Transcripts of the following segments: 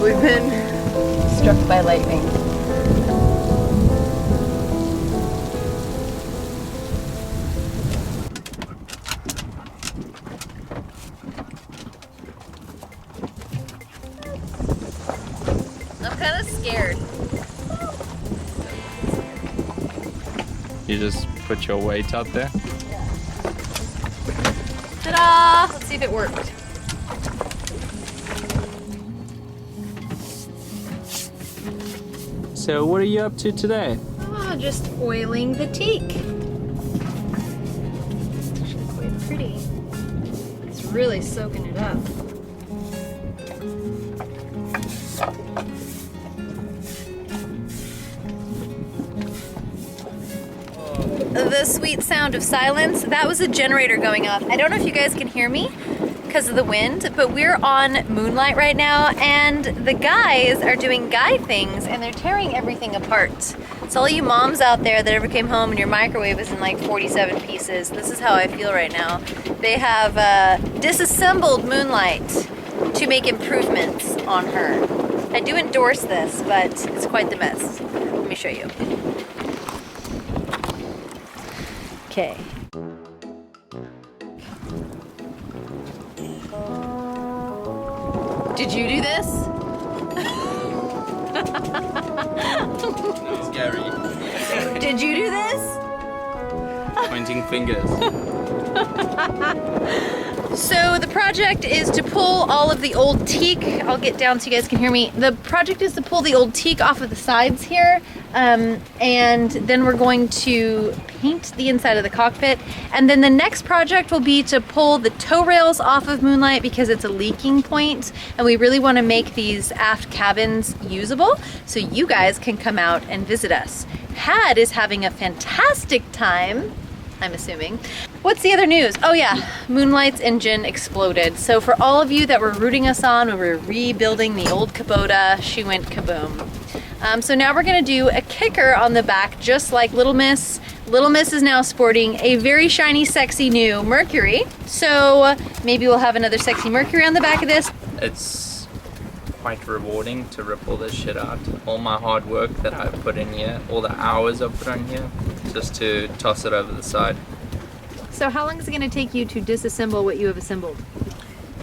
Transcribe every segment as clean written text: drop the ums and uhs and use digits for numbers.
We've been struck by lightning. I'm kind of scared. You just put your weight out there? Ta-da! Let's see if it worked. So what are you up to today? Oh, just oiling the teak. It's actually quite pretty. It's really soaking it up. The sweet sound of silence, that was a generator going off. I don't know if you guys can hear me because of the wind, but we're on Moonlight right now and the guys are doing guy things and they're tearing everything apart. So all you moms out there that ever came home and your microwave is in like 47 pieces, this is how I feel right now. They have disassembled Moonlight to make improvements on her. I do endorse this, but it's quite the mess. Let me show you. Okay. Did you do this? Scary. Did you do this? Pointing fingers. So the project is to pull all of the old teak. I'll get down so you guys can hear me. The project is to pull the old teak off of the sides here. And then we're going to paint the inside of the cockpit. And then the next project will be to pull the tow rails off of Moonlight because it's a leaking point and we really want to make these aft cabins usable so you guys can come out and visit us. Had is having a fantastic time, I'm assuming. What's the other news? Oh yeah, Moonlight's engine exploded. So for all of you that were rooting us on when we were rebuilding the old Kubota, she went kaboom. So now we're gonna do a kicker on the back, just like Little Miss. Little Miss is now sporting a very shiny, sexy new Mercury. So maybe we'll have another sexy Mercury on the back of this. It's quite rewarding to rip all this shit out. All my hard work that I've put in here, all the hours I've put on here, just to toss it over the side. So how long is it gonna take you to disassemble what you have assembled?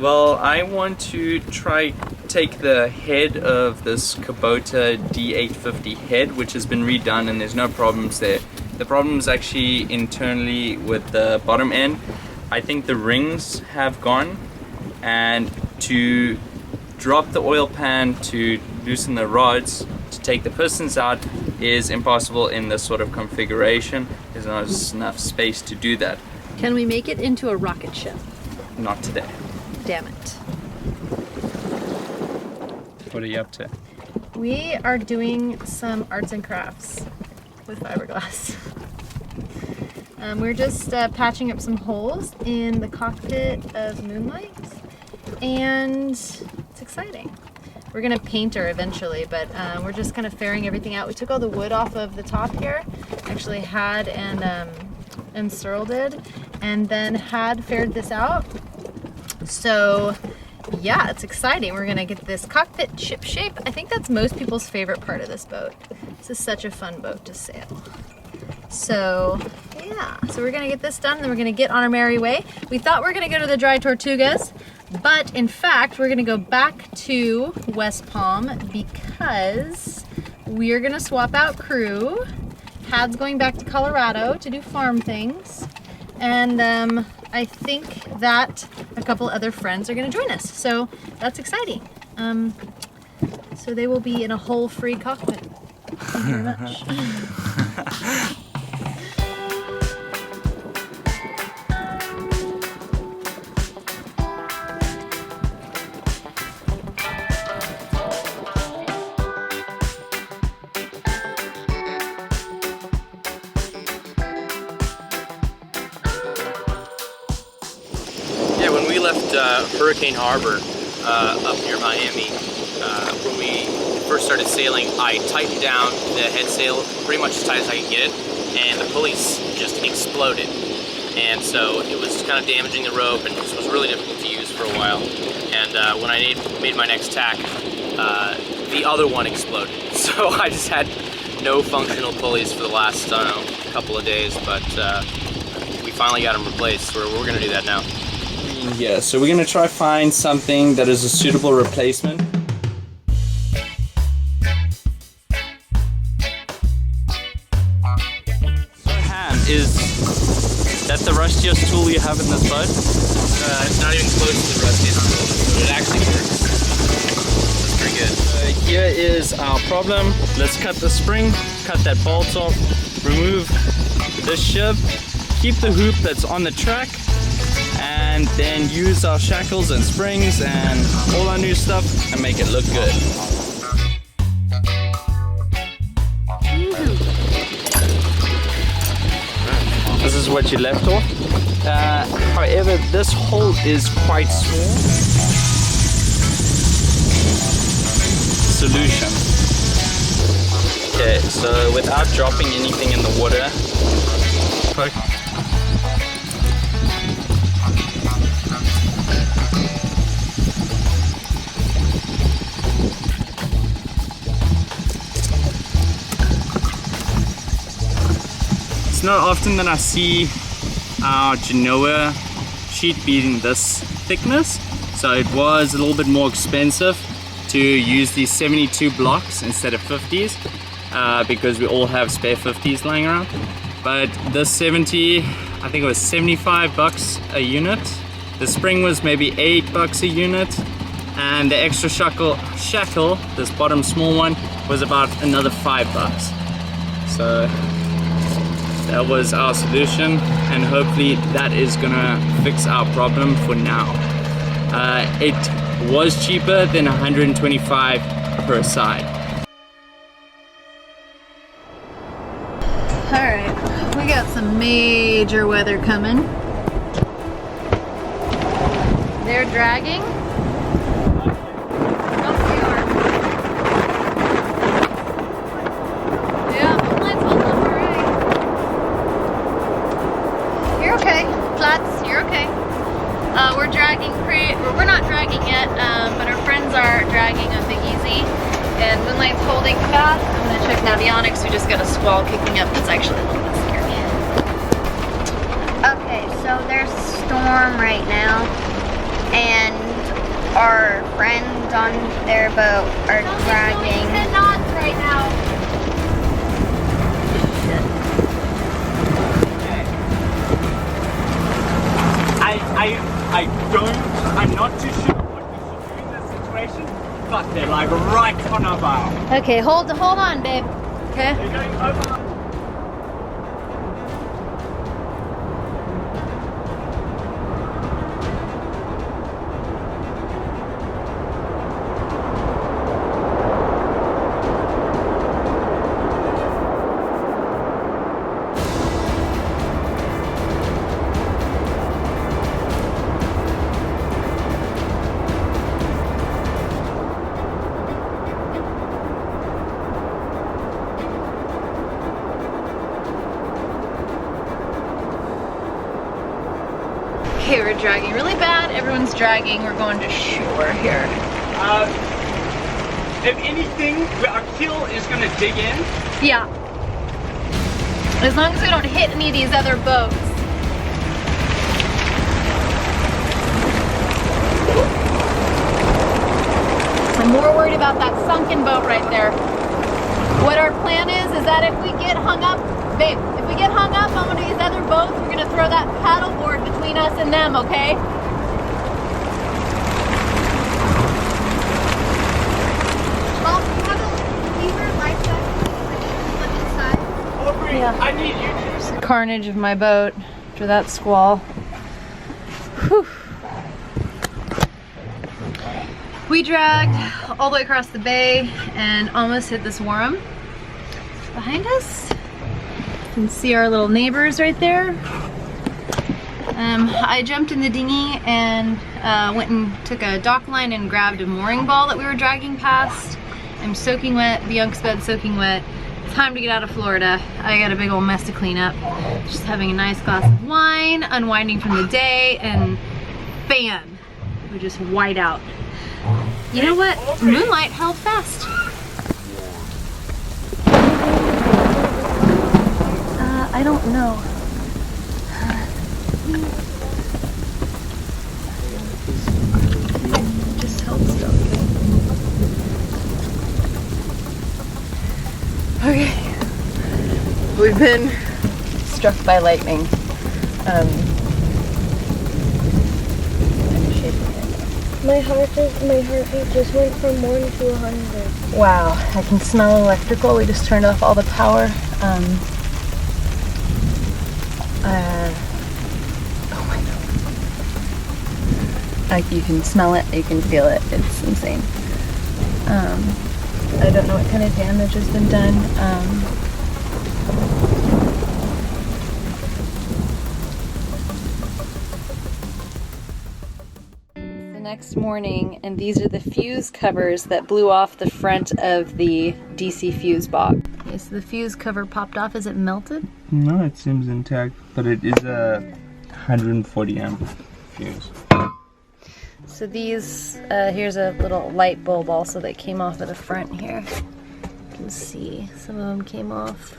Well, I want to try take the head of this Kubota D850 head, which has been redone and there's no problems there. The problem is actually internally with the bottom end. I think the rings have gone, and to drop the oil pan to loosen the rods to take the pistons out is impossible in this sort of configuration. There's not enough space to do that. Can we make it into a rocket ship? Not today. Damn it. What are you up to? We are doing some arts and crafts with fiberglass. We're just patching up some holes in the cockpit of Moonlight, and it's exciting. We're gonna paint her eventually, but we're just kind of fairing everything out. We took all the wood off of the top here, actually Had and Searle did, and then Had faired this out. So yeah, it's exciting. We're gonna get this cockpit ship shape. I think that's most people's favorite part of this boat. This is such a fun boat to sail. So yeah, so we're gonna get this done, then we're gonna get on our merry way. We thought we were gonna go to the Dry Tortugas, but in fact, we're gonna go back to West Palm because we're gonna swap out crew. Had's going back to Colorado to do farm things. And I think that a couple other friends are gonna join us. So that's exciting. So they will be in a hole-free cockpit. Thank you very much. left Hurricane Harbor up near Miami, when we first started sailing, I tightened down the head sail pretty much as tight as I could get it, and the pulleys just exploded. And so it was kind of damaging the rope, and it was really difficult to use for a while. And when I made my next tack, the other one exploded. So I just had no functional pulleys for the last, I don't know, couple of days, but we finally got them replaced, so we're gonna do that now. Yeah, so we're gonna try find something that is a suitable replacement. So Ham, is that the rustiest tool you have in this boat? It's not even close to the rustiest tool, but it actually works. That's pretty good. Here is our problem. Let's cut the spring, cut that bolt off, remove this shib, keep the hoop that's on the track, and then use our shackles and springs and all our new stuff and make it look good. This is what you left off. However, this hole is quite small. Solution. Okay, so without dropping anything in the water, poke. It's not often that I see our Genoa sheet being this thickness, so it was a little bit more expensive to use these 72 blocks instead of 50s, because we all have spare 50s lying around. But this 70, I think it was 75 bucks a unit. The spring was maybe $8 a unit, and the extra shackle, this bottom small one, was about another $5. So that was our solution, and hopefully that is gonna fix our problem for now. It was cheaper than 125 per side. Alright, we got some major weather coming. They're dragging. Oh, we are. Yeah, Moonlight's holding up alright. You're okay. Flats, you're okay. We're dragging we're not dragging yet, but our friends are dragging on Big Easy, and Moonlight's holding fast. I'm gonna check navionics. We just got a squall kicking up. That's actually a little bit scary. Okay, so there's a storm right now, and our friends on their boat are dragging. knots right now. I'm not too sure what we should do in this situation, but they're like right on our bow. Okay, hold on, babe. Okay. They're going over. Okay, we're dragging really bad. Everyone's dragging. We're going to shore here. If anything, our keel is going to dig in. Yeah. As long as we don't hit any of these other boats. I'm more worried about that sunken boat right there. What our plan is that if we get hung up, babe, if we get hung up on one of these other boats, we're gonna throw that paddleboard between us and them, okay? Yeah. I need you to. Carnage of my boat after that squall. Whew. We dragged all the way across the bay and almost hit this worm. Behind us, you can see our little neighbors right there. I jumped in the dinghy and went and took a dock line and grabbed a mooring ball that we were dragging past. I'm soaking wet, Bianca's bed's soaking wet. Time to get out of Florida. I got a big old mess to clean up. Just having a nice glass of wine, unwinding from the day, and bam, we just white out. You know what? Moonlight held fast. I don't know. Just held still. Okay. We've been struck by lightning. I'm shaking it. My heartbeat just went from 1 to 100. Wow, I can smell electrical. We just turned off all the power. Oh my god. You can smell it, you can feel it. It's insane. I don't know what kind of damage has been done. The next morning, and these are the fuse covers that blew off the front of the DC fuse box. Okay, so the fuse cover popped off. Is it melted? No, it seems intact, but it is a 140 amp fuse. So these, here's a little light bulb also that came off of the front here. You can see some of them came off.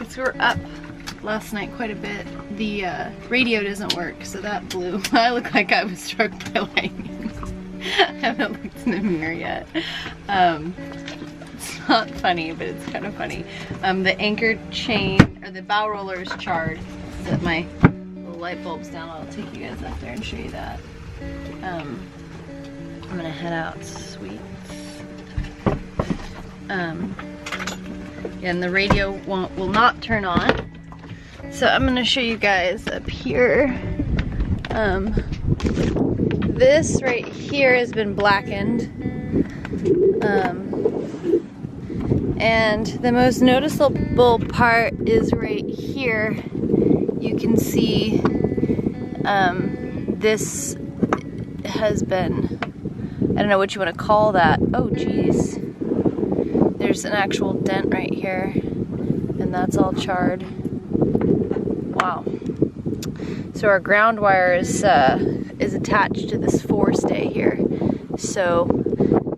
So we're up last night quite a bit. The radio doesn't work, so that blew. I look like I was struck by lightning. I haven't looked in the mirror yet. It's not funny, but it's kind of funny. The anchor chain, or the bow roller is charred. Set my little light bulbs down. I'll take you guys up there and show you that. I'm gonna head out. Sweet. And the radio will not turn on. So I'm gonna show you guys up here. This right here has been blackened. And the most noticeable part is right here. You can see this has been, I don't know what you want to call that. Oh geez. There's an actual dent right here, and that's all charred. Wow. So our ground wire is attached to this forestay here. So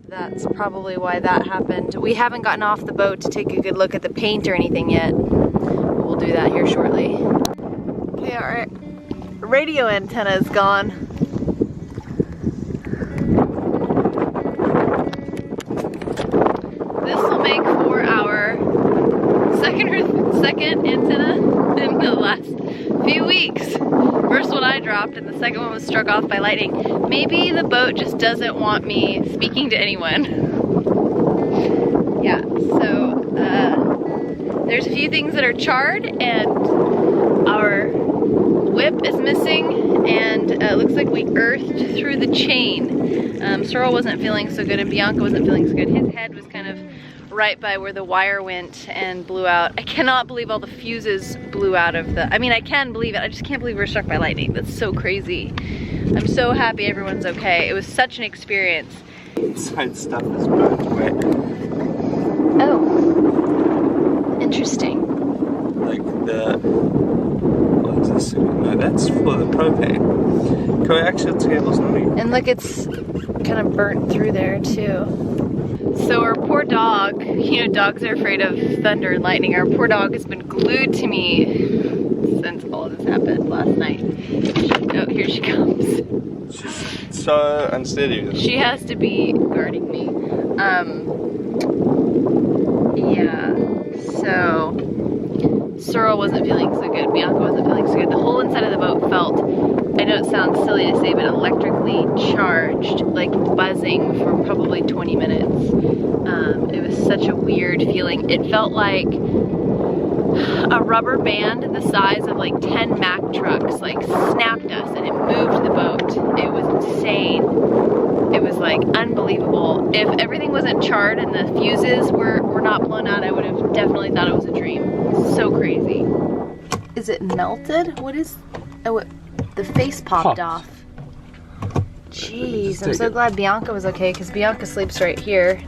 that's probably why that happened. We haven't gotten off the boat to take a good look at the paint or anything yet. We'll do that here shortly. Okay, our radio antenna is gone. This will make for our second antenna in the last few weeks. First one I dropped and the second one was struck off by lightning. Maybe the boat just doesn't want me speaking to anyone. Yeah, so there's a few things that are charred, and our whip is missing, and it looks like we earthed through the chain. Sorrel wasn't feeling so good and Bianca wasn't feeling so good. His head was kind of right by where the wire went and blew out. I cannot believe all the fuses blew out of the, I mean, I can believe it. I just can't believe we were struck by lightning. That's so crazy. I'm so happy everyone's okay. It was such an experience. Inside stuff is burnt wet. Oh, interesting. Like the, what is this? No, that's for the propane. Coaxial cable's not even. And look, it's kind of burnt through there too. So our poor dog, you know, dogs are afraid of thunder and lightning. Our poor dog has been glued to me since all this happened last night. Oh, here she comes. She's so unsteady. She has to be guarding me. Yeah, so Sorrel wasn't feeling so good, Bianca wasn't feeling so good. The whole inside of the boat felt, I know it sounds silly to say, but electrically charged, like buzzing for probably 20 minutes. It was such a weird feeling. It felt like a rubber band the size of like 10 Mack trucks like snapped us and it moved the boat. It was insane. it was like unbelievable. If everything wasn't charred and the fuses were not blown out, I would have definitely thought it was a dream. So crazy. Is it melted? What is, oh, the face popped off. Jeez, I'm so glad Bianca was okay, because Bianca sleeps right here.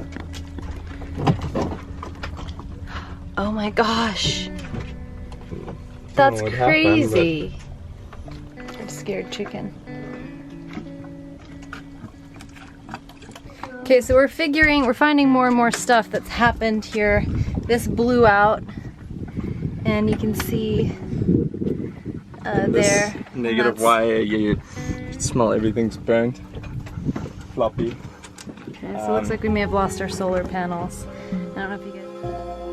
Oh my gosh. That's crazy. I'm scared chicken. Okay, so we're finding more and more stuff that's happened here. This blew out, and you can see there. Negative wire, you smell everything's burnt. Floppy. Okay, so it looks like we may have lost our solar panels. I don't know if you guys...